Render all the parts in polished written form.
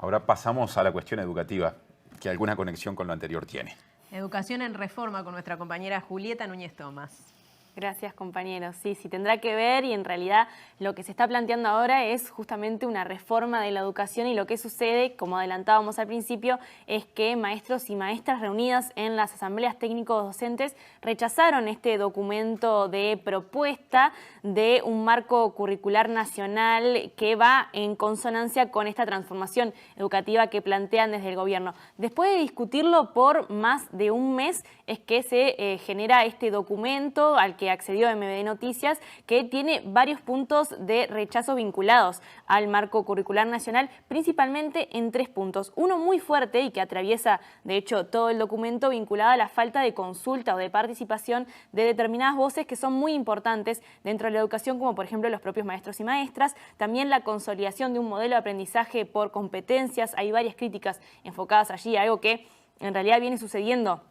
Ahora pasamos a la cuestión educativa, que alguna conexión con lo anterior tiene. Educación en Reforma con nuestra compañera Julieta Núñez Tomás. Gracias, compañeros. Sí, tendrá que ver, y en realidad lo que se está planteando ahora es justamente una reforma de la educación, y lo que sucede, como adelantábamos al principio, es que maestros y maestras reunidas en las asambleas técnicos docentes rechazaron este documento de propuesta de un marco curricular nacional que va en consonancia con esta transformación educativa que plantean desde el gobierno. Después de discutirlo por más de un mes, es que se genera este documento al que accedió MBD Noticias, que tiene varios puntos de rechazo vinculados al marco curricular nacional, principalmente en 3 puntos. Uno muy fuerte y que atraviesa, de hecho, todo el documento, vinculado a la falta de consulta o de participación de determinadas voces que son muy importantes dentro de la educación, como por ejemplo los propios maestros y maestras. También la consolidación de un modelo de aprendizaje por competencias. Hay varias críticas enfocadas allí, algo que en realidad viene sucediendo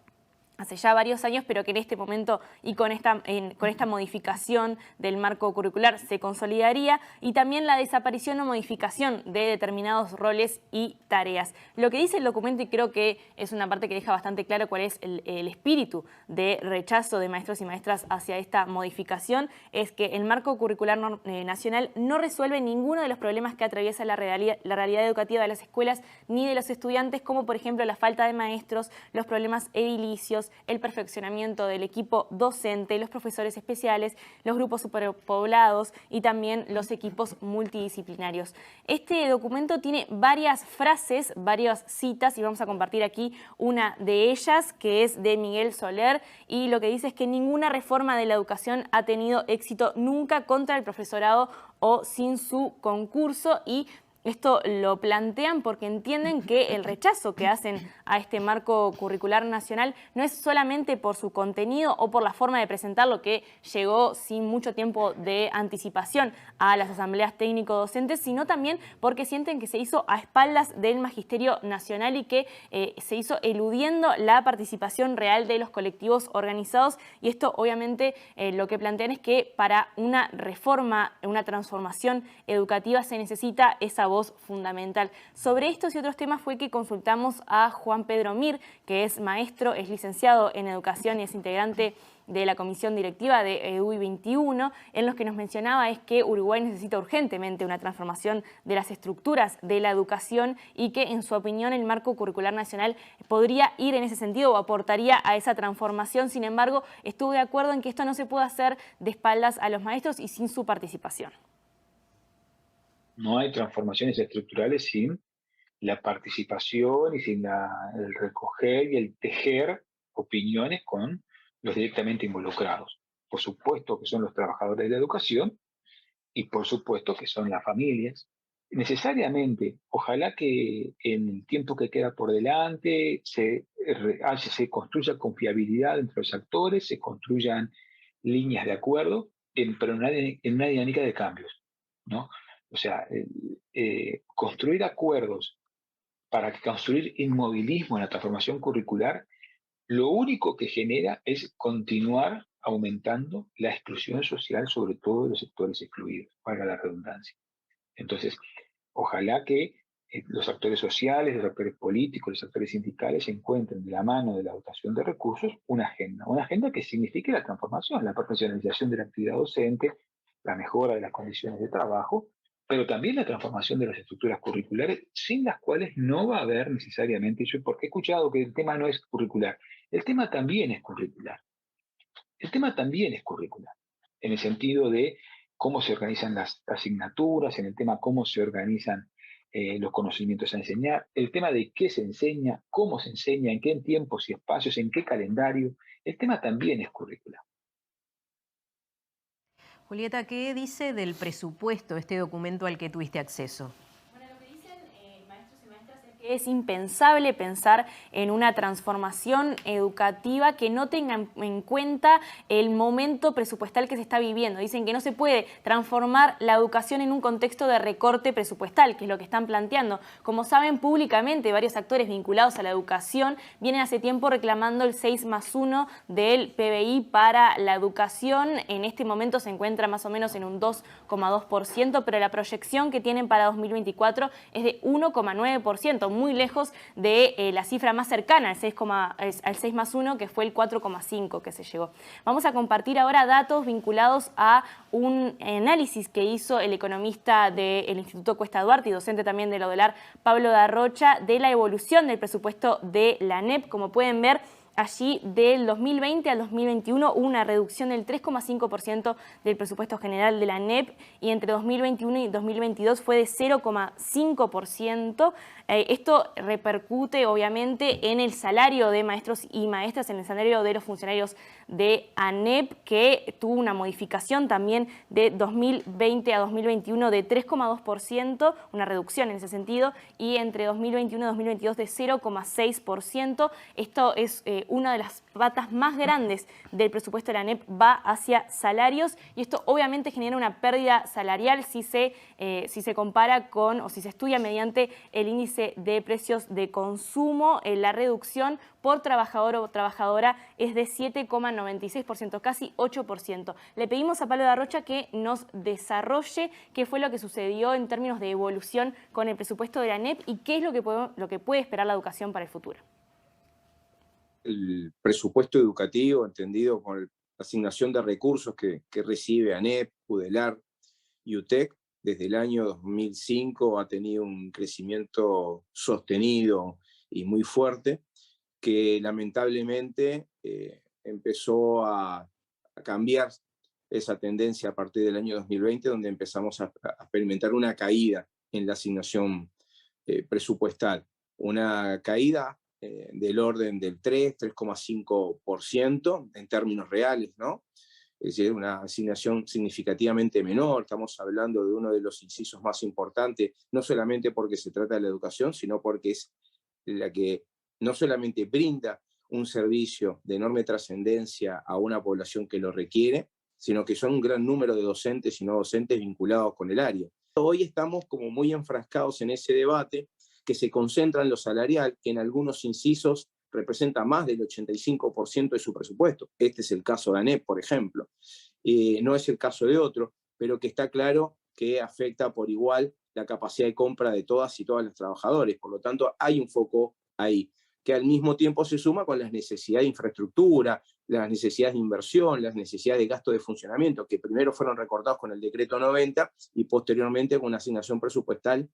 hace ya varios años, pero que en este momento y con esta modificación del marco curricular se consolidaría, y también la desaparición o modificación de determinados roles y tareas. Lo que dice el documento, y creo que es una parte que deja bastante claro cuál es el espíritu de rechazo de maestros y maestras hacia esta modificación, es que el marco curricular nacional no resuelve ninguno de los problemas que atraviesa la realidad educativa de las escuelas ni de los estudiantes, como por ejemplo la falta de maestros, los problemas edilicios, el perfeccionamiento del equipo docente, los profesores especiales, los grupos superpoblados y también los equipos multidisciplinarios. Este documento tiene varias frases, varias citas, y vamos a compartir aquí una de ellas, que es de Miguel Soler, y lo que dice es que ninguna reforma de la educación ha tenido éxito nunca contra el profesorado o sin su concurso, y esto lo plantean porque entienden que el rechazo que hacen a este marco curricular nacional no es solamente por su contenido o por la forma de presentarlo, que llegó sin mucho tiempo de anticipación a las asambleas técnico-docentes, sino también porque sienten que se hizo a espaldas del Magisterio Nacional y que se hizo eludiendo la participación real de los colectivos organizados. Y esto obviamente lo que plantean es que para una reforma, una transformación educativa, se necesita esa voz fundamental. Sobre estos y otros temas fue que consultamos a Juan Pedro Mir, que es maestro, es licenciado en Educación y es integrante de la comisión directiva de EDUI 21, en los que nos mencionaba es que Uruguay necesita urgentemente una transformación de las estructuras de la educación, y que en su opinión el marco curricular nacional podría ir en ese sentido o aportaría a esa transformación. Sin embargo, estuvo de acuerdo en que esto no se puede hacer de espaldas a los maestros y sin su participación. No hay transformaciones estructurales sin la participación y sin el recoger y el tejer opiniones con los directamente involucrados. Por supuesto que son los trabajadores de la educación y por supuesto que son las familias. Necesariamente, ojalá que en el tiempo que queda por delante se construya confiabilidad entre los actores, se construyan líneas de acuerdo, pero en una dinámica de cambios, ¿no? O sea, construir acuerdos para construir inmovilismo en la transformación curricular, lo único que genera es continuar aumentando la exclusión social, sobre todo de los sectores excluidos, valga la redundancia. Entonces, ojalá que los actores sociales, los actores políticos, los actores sindicales encuentren de la mano de la dotación de recursos una agenda que signifique la transformación, la profesionalización de la actividad docente, la mejora de las condiciones de trabajo, pero también la transformación de las estructuras curriculares, sin las cuales no va a haber necesariamente, yo porque he escuchado que el tema no es curricular, el tema también es curricular. El tema también es curricular, en el sentido de cómo se organizan las asignaturas, en el tema cómo se organizan los conocimientos a enseñar, el tema de qué se enseña, cómo se enseña, en qué tiempos y espacios, en qué calendario. El tema también es curricular. Julieta, ¿qué dice del presupuesto este documento al que tuviste acceso? Bueno, lo que dicen maestros y maestras es Es impensable pensar en una transformación educativa que no tenga en cuenta el momento presupuestal que se está viviendo. Dicen que no se puede transformar la educación en un contexto de recorte presupuestal, que es lo que están planteando. Como saben, públicamente varios actores vinculados a la educación vienen hace tiempo reclamando el 6+1 del PBI para la educación. En este momento se encuentra más o menos en un 2,2%, pero la proyección que tienen para 2024 es de 1,9%. Muy lejos de la cifra más cercana, al 6+1, que fue el 4,5 que se llegó. Vamos a compartir ahora datos vinculados a un análisis que hizo el economista del Instituto Cuesta Duarte y docente también del ODELAR, Pablo Darrocha, de la evolución del presupuesto de la ANEP. Como pueden ver, allí del 2020 al 2021 hubo una reducción del 3,5% del presupuesto general de la ANEP y entre 2021 y 2022 fue de 0,5%. Esto repercute obviamente en el salario de maestros y maestras, en el salario de los funcionarios de ANEP, que tuvo una modificación también de 2020 a 2021 de 3,2%, una reducción en ese sentido, y entre 2021 y 2022 de 0,6%. Esto es una de las patas más grandes del presupuesto de la ANEP, va hacia salarios, y esto obviamente genera una pérdida salarial si se compara con, o si se estudia mediante el índice de precios de consumo. La reducción por trabajador o trabajadora es de 7,96%, casi 8%. Le pedimos a Pablo Darrocha que nos desarrolle qué fue lo que sucedió en términos de evolución con el presupuesto de la ANEP y qué es lo que puede esperar la educación para el futuro. El presupuesto educativo, entendido con la asignación de recursos que recibe ANEP, UDELAR y UTEC, desde el año 2005 ha tenido un crecimiento sostenido y muy fuerte, que lamentablemente empezó a cambiar esa tendencia a partir del año 2020, donde empezamos a experimentar una caída en la asignación presupuestal. Una caída del orden del 3,5% en términos reales, ¿no? Es decir, una asignación significativamente menor. Estamos hablando de uno de los incisos más importantes, no solamente porque se trata de la educación, sino porque es la que no solamente brinda un servicio de enorme trascendencia a una población que lo requiere, sino que son un gran número de docentes y no docentes vinculados con el área. Hoy estamos como muy enfrascados en ese debate que se concentra en lo salarial, que en algunos incisos representa más del 85% de su presupuesto. Este es el caso de ANEP, por ejemplo. No es el caso de otro, pero que está claro que afecta por igual la capacidad de compra de todas y todos los trabajadores. Por lo tanto, hay un foco ahí, que al mismo tiempo se suma con las necesidades de infraestructura, las necesidades de inversión, las necesidades de gasto de funcionamiento, que primero fueron recortados con el decreto 90 y posteriormente con una asignación presupuestal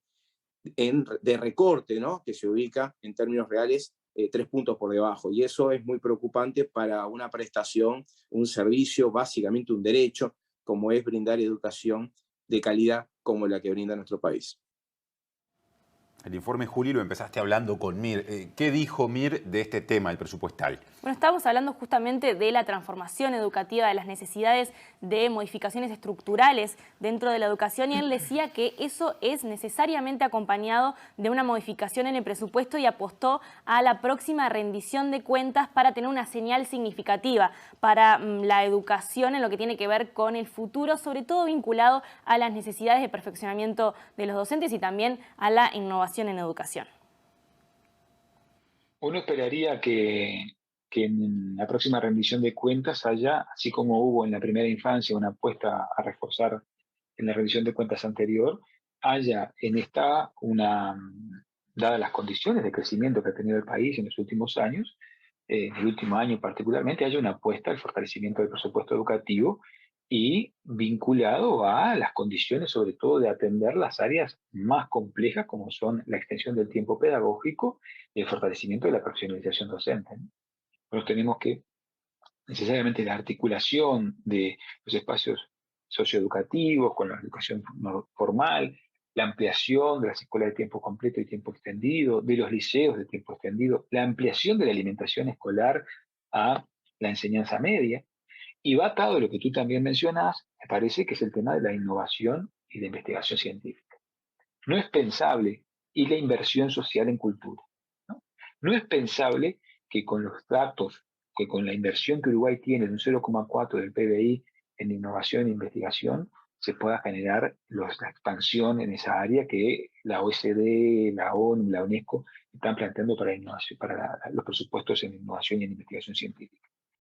de recorte, ¿no? Que se ubica en términos reales 3 puntos por debajo. Y eso es muy preocupante para una prestación, un servicio, básicamente un derecho, como es brindar educación de calidad como la que brinda nuestro país. El informe, Juli, lo empezaste hablando con Mir. ¿Qué dijo Mir de este tema, el presupuestal? Bueno, estamos hablando justamente de la transformación educativa, de las necesidades de modificaciones estructurales dentro de la educación, y él decía que eso es necesariamente acompañado de una modificación en el presupuesto y apostó a la próxima rendición de cuentas para tener una señal significativa para la educación en lo que tiene que ver con el futuro, sobre todo vinculado a las necesidades de perfeccionamiento de los docentes y también a la innovación en educación. Uno esperaría que en la próxima rendición de cuentas haya, así como hubo en la primera infancia una apuesta a reforzar en la rendición de cuentas anterior, haya en esta dadas las condiciones de crecimiento que ha tenido el país en los últimos años, en el último año particularmente, haya una apuesta al fortalecimiento del presupuesto educativo y vinculado a las condiciones, sobre todo, de atender las áreas más complejas, como son la extensión del tiempo pedagógico y el fortalecimiento de la profesionalización docente. Nosotros tenemos que, necesariamente, la articulación de los espacios socioeducativos con la educación formal, la ampliación de las escuelas de tiempo completo y tiempo extendido, de los liceos de tiempo extendido, la ampliación de la alimentación escolar a la enseñanza media. Y va atado a lo que tú también mencionas, me parece que es el tema de la innovación y la investigación científica. No es pensable y la inversión social en cultura. ¿No? No es pensable que con los datos, que con la inversión que Uruguay tiene de un 0,4 del PBI en innovación e investigación, se pueda generar la expansión en esa área que la OECD, la ONU, la UNESCO están planteando para, innovación, para los presupuestos en innovación y en investigación científica.